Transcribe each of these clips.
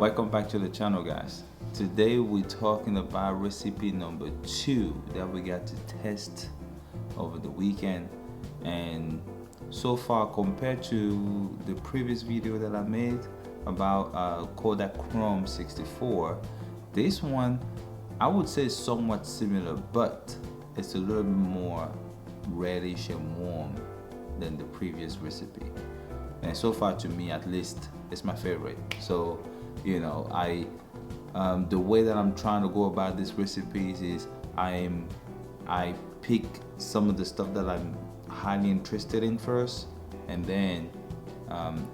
Welcome back to the channel, guys. Today we're talking about recipe number 2 that we got to test over the weekend. And so far, compared to the previous video that I made about Kodak Chrome 64, this one I would say is somewhat similar, but it's a little bit more reddish and warm than the previous recipe. And so far, to me at least, it's my favorite. So you know, the way that I'm trying to go about this recipes is I pick some of the stuff that I'm highly interested in first, and then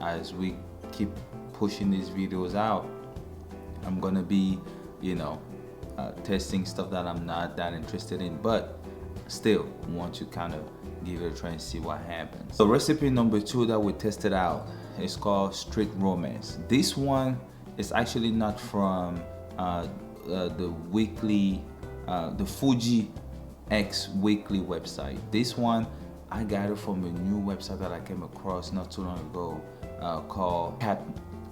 as we keep pushing these videos out, I'm gonna be testing stuff that I'm not that interested in, but still want to kind of give it a try and see what happens. So recipe number 2 that we tested out is called Street Romance. This one is actually not from the weekly, the Fuji X weekly website. This one I got it from a new website that I came across not too long ago called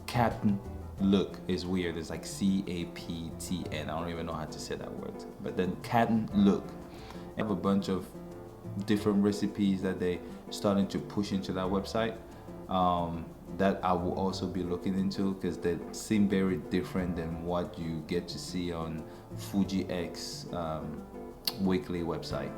Captain Look. Is weird. It's like CAPTN. I don't even know how to say that word. But then Captain Look. I have a bunch of different recipes that they starting to push into that website that I will also be looking into, because they seem very different than what you get to see on Fuji X weekly website.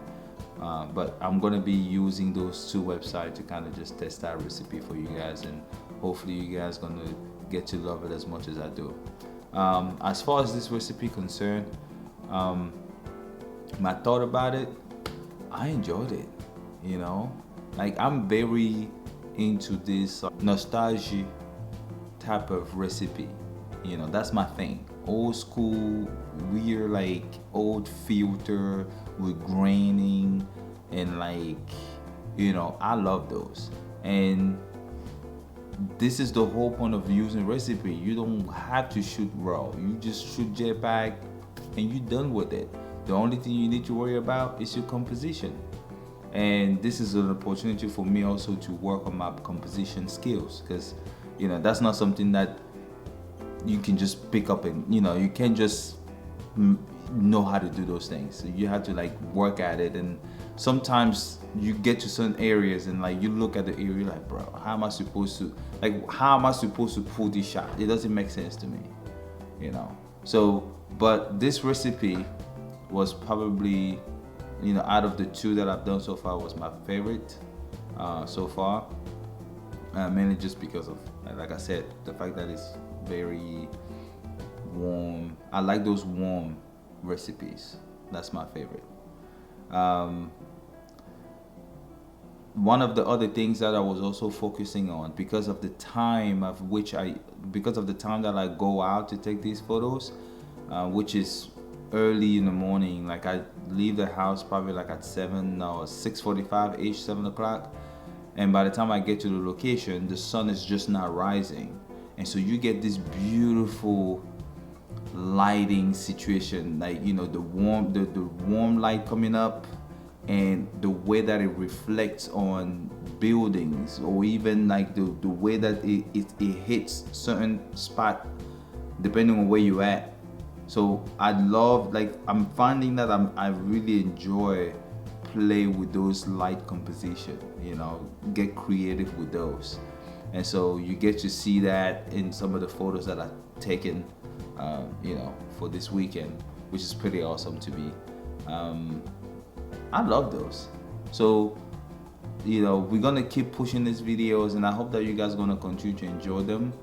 But I'm gonna be using those 2 websites to kind of just test that recipe for you guys, and hopefully you guys gonna get to love it as much as I do. As far as this recipe concerned, my thought about it, I enjoyed it. Like, I'm very into this nostalgia type of recipe. That's my thing. Old school, weird, like old filter with graining, and like, I love those. And this is the whole point of using recipe. You don't have to shoot raw. You just shoot JPEG and you're done with it. The only thing you need to worry about is your composition. And this is an opportunity for me also to work on my composition skills, because that's not something that you can just pick up, and you can't just know how to do those things. So you have to like work at it, and sometimes you get to certain areas and like you look at the area like, bro, how am I supposed to pull this shot? It doesn't make sense to me, So, but this recipe was probably, out of the 2 that I've done so far, was my favorite so far, mainly just because of, like I said, the fact that it's very warm. I like those warm recipes. That's my favorite. One of the other things that I was also focusing on, because of the time that I go out to take these photos, which is early in the morning. Like, I leave the house probably like at 6:45 ish, 7 o'clock, and by the time I get to the location, the sun is just not rising, and so you get this beautiful lighting situation, like the warm light coming up, and the way that it reflects on buildings, or even like the way that it hits certain spot depending on where you at. So I love, like, I'm finding that I really enjoy play with those light composition, get creative with those. And so you get to see that in some of the photos that I've taken, for this weekend, which is pretty awesome to me. I love those. So, we're gonna keep pushing these videos, and I hope that you guys are gonna continue to enjoy them.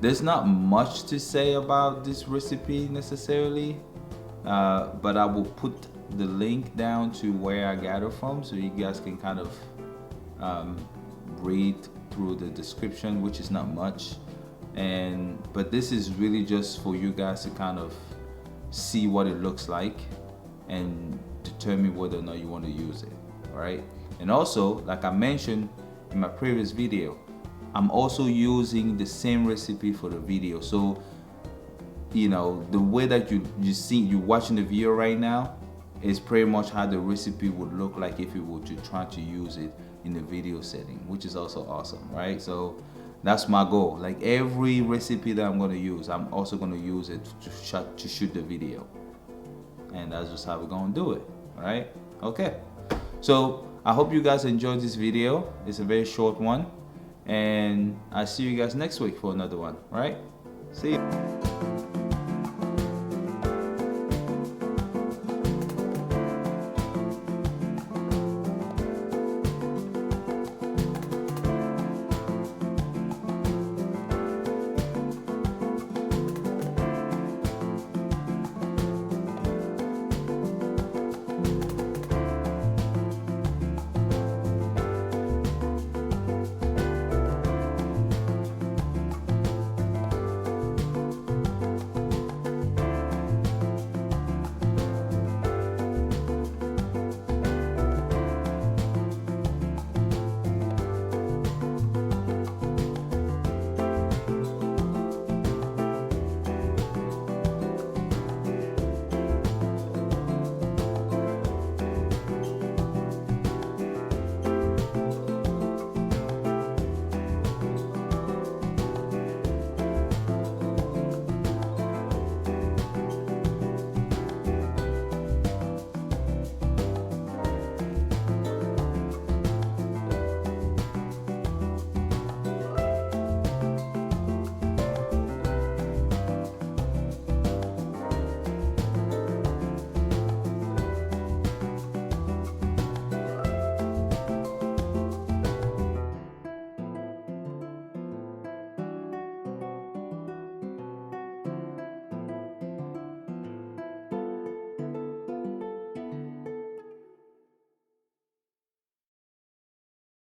There's not much to say about this recipe necessarily, but I will put the link down to where I got it from, so you guys can kind of read through the description, which is not much. But this is really just for you guys to kind of see what it looks like and determine whether or not you want to use it. All right. And also, like I mentioned in my previous video, I'm also using the same recipe for the video. So, the way that you're watching the video right now is pretty much how the recipe would look like if you were to try to use it in the video setting, which is also awesome, right? So That's my goal. Like every recipe that I'm gonna use, I'm also gonna use it to shoot the video. And that's just how we're gonna do it, all right? Okay, so I hope you guys enjoyed this video. It's a very short one, and I'll see you guys next week for another one, all right? See you.